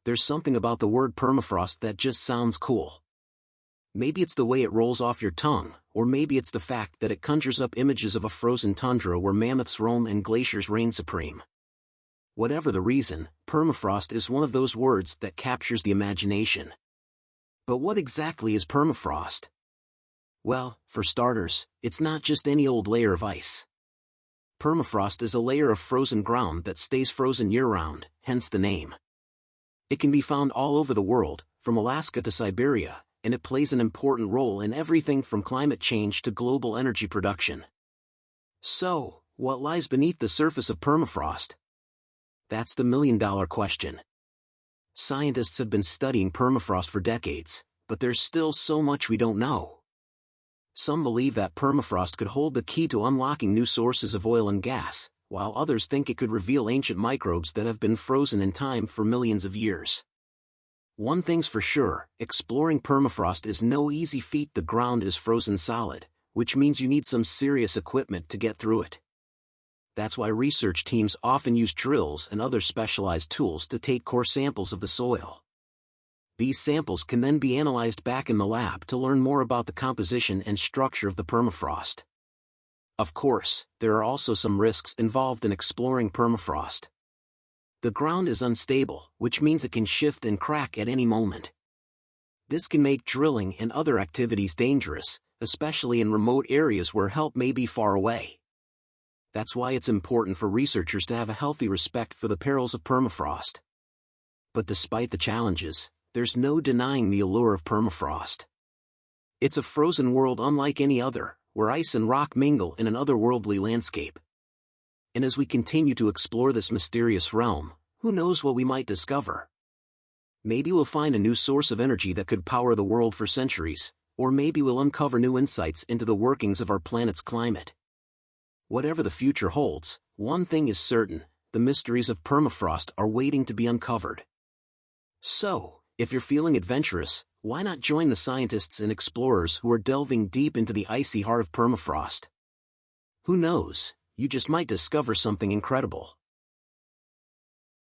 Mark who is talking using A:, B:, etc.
A: there's something about the word permafrost that just sounds cool. Maybe it's the way it rolls off your tongue, or maybe it's the fact that it conjures up images of a frozen tundra where mammoths roam and glaciers reign supreme. Whatever the reason, permafrost is one of those words that captures the imagination. But what exactly is permafrost? Well, for starters, it's not just any old layer of ice. Permafrost is a layer of frozen ground that stays frozen year-round, hence the name. It can be found all over the world, from Alaska to Siberia, and it plays an important role in everything from climate change to global energy production. So, what lies beneath the surface of permafrost? That's the million-dollar question. Scientists have been studying permafrost for decades, but there's still so much we don't know. Some believe that permafrost could hold the key to unlocking new sources of oil and gas, while others think it could reveal ancient microbes that have been frozen in time for millions of years. One thing's for sure, exploring permafrost is no easy feat. The ground is frozen solid, which means you need some serious equipment to get through it. That's why research teams often use drills and other specialized tools to take core samples of the soil. These samples can then be analyzed back in the lab to learn more about the composition and structure of the permafrost. Of course, there are also some risks involved in exploring permafrost. The ground is unstable, which means it can shift and crack at any moment. This can make drilling and other activities dangerous, especially in remote areas where help may be far away. That's why it's important for researchers to have a healthy respect for the perils of permafrost. But despite the challenges, there's no denying the allure of permafrost. It's a frozen world unlike any other, where ice and rock mingle in an otherworldly landscape. And as we continue to explore this mysterious realm, who knows what we might discover? Maybe we'll find a new source of energy that could power the world for centuries, or maybe we'll uncover new insights into the workings of our planet's climate. Whatever the future holds, one thing is certain: the mysteries of permafrost are waiting to be uncovered. So, if you're feeling adventurous, why not join the scientists and explorers who are delving deep into the icy heart of permafrost? Who knows, you just might discover something incredible.